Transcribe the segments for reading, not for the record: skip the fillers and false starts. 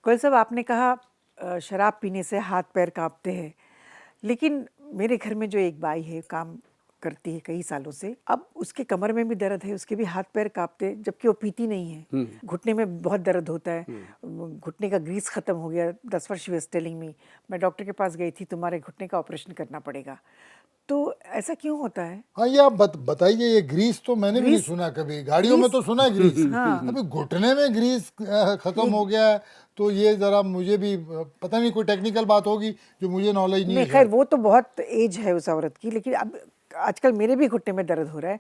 गोयल साहब, आपने कहा शराब पीने से हाथ पैर कांपते हैं, लेकिन मेरे घर में जो एक बाई है, काम करती है कई सालों से, अब उसके कमर में भी दर्द है, उसके भी हाथ पैर कांपते हैं, जबकि वो पीती नहीं है। घुटने में बहुत दर्द होता है, घुटने का ग्रीस खत्म हो गया। 10 वर्ष शी वाज टेलिंग मी, मैं डॉक्टर के पास गई थी, तुम्हारे घुटने का ऑपरेशन करना पड़ेगा। तो ऐसा क्यों होता है? हाँ, ये आप बताइए। ये ग्रीस तो मैंने भी नहीं ग्रीस सुना कभी। गाड़ियों में तो सुना है ग्रीस, हाँ, अभी घुटने में ग्रीस खत्म हो गया है, तो ये जरा मुझे भी पता नहीं, कोई टेक्निकल बात होगी जो मुझे नॉलेज नहीं नहीं है खैर, शायद। वो तो बहुत एज है उस औरत की, लेकिन अब आजकल मेरे भी घुटने में दर्द हो रहा है।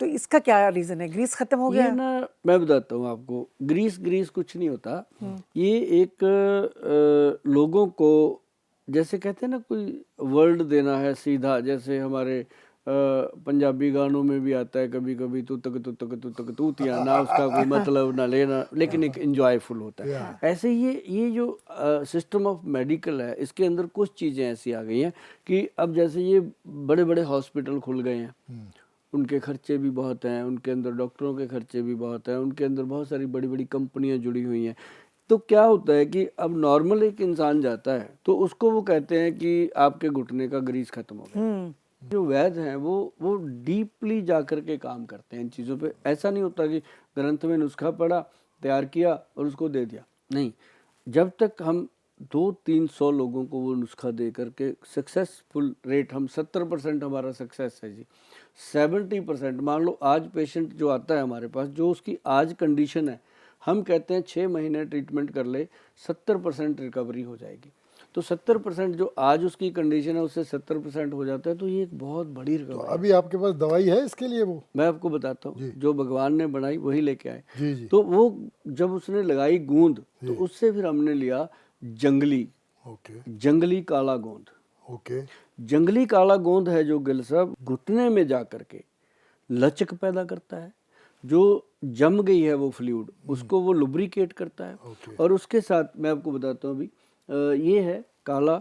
तो इसका क्या रीजन है? ग्रीस खत्म हो ये गया? ना, मैं बताता हूँ आपको, ग्रीस ग्रीस कुछ नहीं होता। ये एक लोगों को, जैसे कहते हैं ना, कोई वर्ड देना है सीधा, जैसे हमारे पंजाबी गानों में भी आता है कभी कभी, तू तक तू तक तू तक तूतिया ना, उसका कोई मतलब ना लेना, लेकिन एक इंजॉयफुल होता है। ऐसे ये जो सिस्टम ऑफ मेडिकल है, इसके अंदर कुछ चीज़ें ऐसी आ गई हैं कि अब जैसे ये बड़े बड़े हॉस्पिटल खुल गए हैं, उनके खर्चे भी बहुत हैं, उनके अंदर डॉक्टरों के खर्चे भी बहुत हैं, उनके अंदर बहुत सारी बड़ी बड़ी कंपनियां जुड़ी हुई हैं। तो क्या होता है कि अब नॉर्मल एक इंसान जाता है तो उसको वो कहते हैं कि आपके घुटने का ग्रीस खत्म हो गया। जो वैद्य हैं वो डीपली जा कर के काम करते हैं इन चीज़ों पे। ऐसा नहीं होता कि ग्रंथ में नुस्खा पढ़ा, तैयार किया और उसको दे दिया। नहीं, जब तक हम 200-300 लोगों को वो नुस्खा दे करके सक्सेसफुल रेट, हम 70% हमारा सक्सेस है जी। 70% मान लो, आज पेशेंट जो आता है हमारे पास, जो उसकी आज कंडीशन है, हम कहते हैं 6 महीने ट्रीटमेंट कर ले 70% रिकवरी हो जाएगी। तो 70% जो आज उसकी कंडीशन है उससे 70% हो जाता है, तो ये एक बहुत बड़ी तो रिकवरी। अभी आपके पास दवाई है इसके लिए? वो मैं आपको बताता हूँ, जो भगवान ने बनाई वही लेके आए। जी जी। तो वो जब उसने लगाई गूंद, तो उससे फिर हमने लिया जंगली ओके जंगली काला गोंद। ओके। जंगली काला गोंद है जो गिल साहब घुटने में जा करके लचक पैदा करता है। जो जम गई है वो फ्लूइड, उसको वो लुब्रिकेट करता है। और उसके साथ मैं आपको बताता हूँ अभी, ये है काला,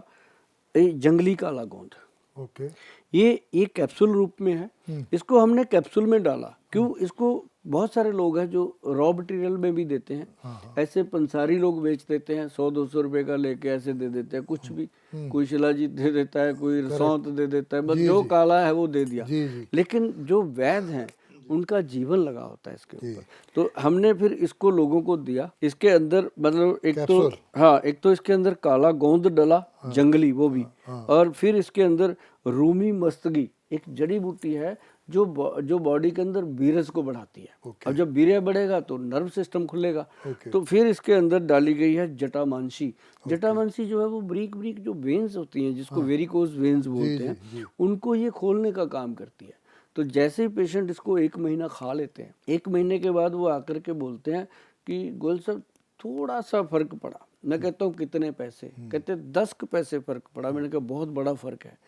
जंगली काला गोंद। ओके। ये कैप्सूल रूप में है। इसको हमने कैप्सूल में डाला, क्यों? इसको बहुत सारे लोग हैं जो रॉ मटेरियल में भी देते हैं। ऐसे पंसारी लोग बेच देते हैं, 100-200 रुपए का लेके ऐसे दे देते हैं, कुछ भी। कोई शिलाजीत दे देता है, कोई सौंत दे देता है, बस जो काला है वो दे दिया। लेकिन जो वैद्य हैं उनका जीवन लगा होता है इसके ऊपर। तो हमने फिर इसको लोगों को दिया। इसके अंदर मतलब एक तो, हाँ, एक तो इसके अंदर काला गोंद डला, जंगली वो भी, और फिर इसके अंदर रूमी मस्तगी एक जड़ी बूटी है जो बॉडी के अंदर वीरस को बढ़ाती है। अब जब वीर्य बढ़ेगा तो नर्व सिस्टम खुलेगा। तो फिर इसके अंदर डाली गई है जटामांसी। जटामांसी जो है वो ब्रीक ब्रीक जो वेन्स होती हैं, जिसको वेरिकोज वेन्स बोलते हैं, उनको ये खोलने का काम करती है। तो जैसे ही पेशेंट इसको 1 महीना खा लेते हैं, 1 महीने के बाद वो आकर के बोलते हैं कि गोयल साहब थोड़ा सा फर्क पड़ा। मैं कहता हूँ कितने पैसे? कहते 10 पैसे फर्क पड़ा। मैंने कहा बहुत बड़ा फर्क है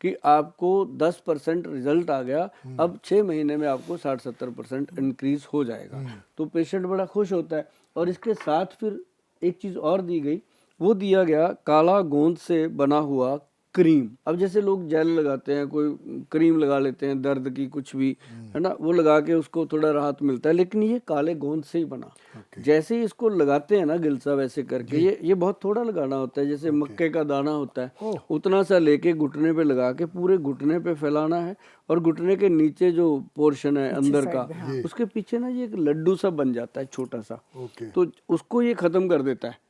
कि आपको 10% रिजल्ट आ गया, अब 6 महीने में आपको 60-70% इंक्रीज हो जाएगा। तो पेशेंट बड़ा खुश होता है। और इसके साथ फिर एक चीज़ और दी गई, वो दिया गया काला गोंद से बना हुआ क्रीम। अब जैसे लोग जेल लगाते हैं, कोई क्रीम लगा लेते हैं दर्द की, कुछ भी है ना, वो लगा के उसको थोड़ा राहत मिलता है, लेकिन ये काले गोंद से ही बना। जैसे ही इसको लगाते हैं ना गिल साहब, ऐसे करके ये बहुत थोड़ा लगाना होता है, जैसे मक्के का दाना होता है, उतना सा लेके घुटने पे लगा के पूरे घुटने पे फैलाना है। और घुटने के नीचे जो पोर्शन है अंदर का, उसके पीछे ना ये एक लड्डू सा बन जाता है छोटा सा, तो उसको ये खत्म कर देता है।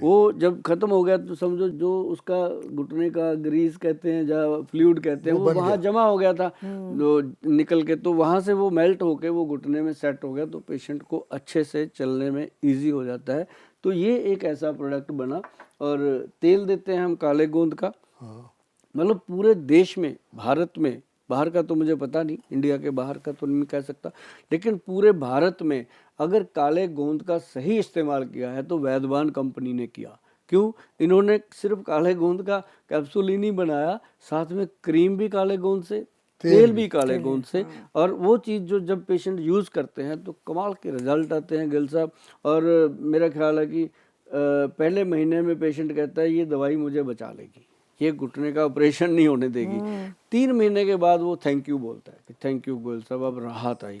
वो जब खत्म हो गया तो समझो जो उसका घुटने का ग्रीस कहते हैं, जहाँ फ्लूइड कहते हैं, वो वहाँ जमा हो गया था जो निकल के, तो वहाँ से वो मेल्ट होके वो घुटने में सेट हो गया, तो पेशेंट को अच्छे से चलने में इजी हो जाता है। तो ये एक ऐसा प्रोडक्ट बना। और तेल देते हैं हम काले गोंद का, मतलब पूरे देश में, भारत में, बाहर का तो मुझे पता नहीं, इंडिया के बाहर का तो नहीं कह सकता, लेकिन पूरे भारत में अगर काले गोंद का सही इस्तेमाल किया है तो वैद्यवान कंपनी ने किया। क्यों? इन्होंने सिर्फ काले गोंद का कैप्सूल ही नहीं बनाया, साथ में क्रीम भी काले गोंद से, तेल भी काले गोंद से। और वो चीज़ जो जब पेशेंट यूज़ करते हैं तो कमाल के रिजल्ट आते हैं गिल साहब। और मेरा ख्याल है कि पहले महीने में पेशेंट कहता है ये दवाई मुझे बचा लेगी, ये घुटने का ऑपरेशन नहीं होने देगी। 3 महीने के बाद वो थैंक यू बोलता है कि थैंक यू गोयल साहब, अब राहत आई।